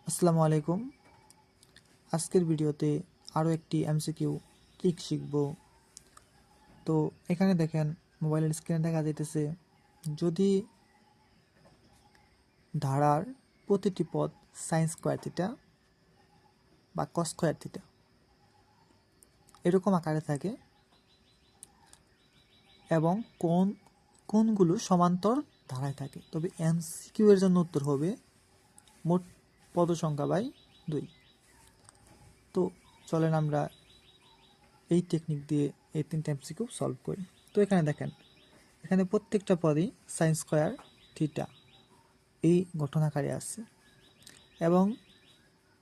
আসসালামু আলাইকুম। আজকের ভিডিওতে আরও একটি এমসিকিউ ট্রিক শিখব। তো এখানে দেখেন মোবাইলের স্ক্রিনে দেখা যাইতেছে, যদি ধারার প্রতিটি পদ সাইন স্কোয়ার থিটা বা কস স্কোয়ার থিটা এরকম আকারে থাকে এবং কোণগুলো সমান্তর ধারায় থাকে, তবে এমসিকিউ এর জন্য উত্তর হবে মোট পদ সংখ্যা বাই 2। তো চলেন আমরা এই টেকনিক দিয়ে এই তিনটা এমসিকিউ সলভ করি। তো এখানে দেখেন, এখানে প্রত্যেকটা পদই সাইন স্কোয়ার থিটা এই গঠন আকারে আছে এবং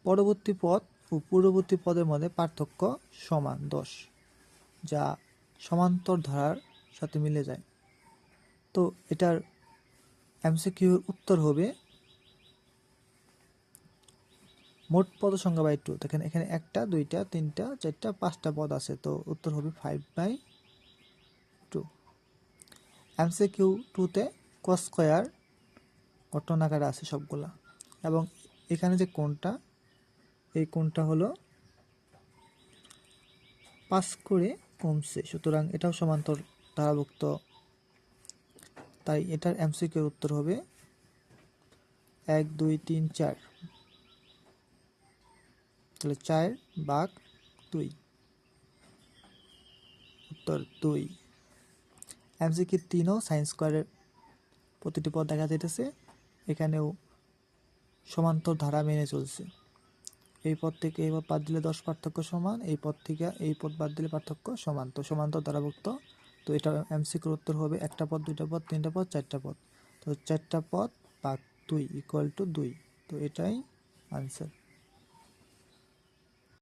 পরবর্তী পদ ও পূর্ববর্তী পদের মধ্যে পার্থক্য সমান 10, যা সমান্তর ধারার সাথে মিলে যায়। তো এটার এমসিকিউর উত্তর হবে মোট পদ সংখ্যা বাই 2। দেখেন এখানে 1টা 2টা 3টা 4টা 5টা পদ আছে, তো উত্তর হবে 5/2। এমসিকিউ 2তে কস স্কোয়ার গঠন আকারে আছে সবগুলা, এবং এখানে যে কোণটা, এই কোণটা হলো 5 করে কমছে, সুতরাং এটাও সমান্তর ধারাভুক্ত। তাই এটার এমসিকিউর উত্তর হবে 1 2 3 4, তাহলে 4/2, উত্তর 2। এমসিকিউ 3ও সাইন স্কোয়ারের প্রতিটি পদ দেখা যাইতেছে, এখানেও সমান্তর ধারা মেনে চলছে। এই পদ থেকে এই পদ বাদ দিলে 10 পার্থক্য সমান, এই পদ থেকে এই পদ বাদ দিলে পার্থক্য সমান, তো সমান্তর ধারাভুক্ত। তো এটা এমসিকিউর উত্তর হবে 1টা পদ 2টা পদ 3টা পদ 4টা পদ, তো 4টা পদ ভাগ 2 = 2। তো এটাই আনসার।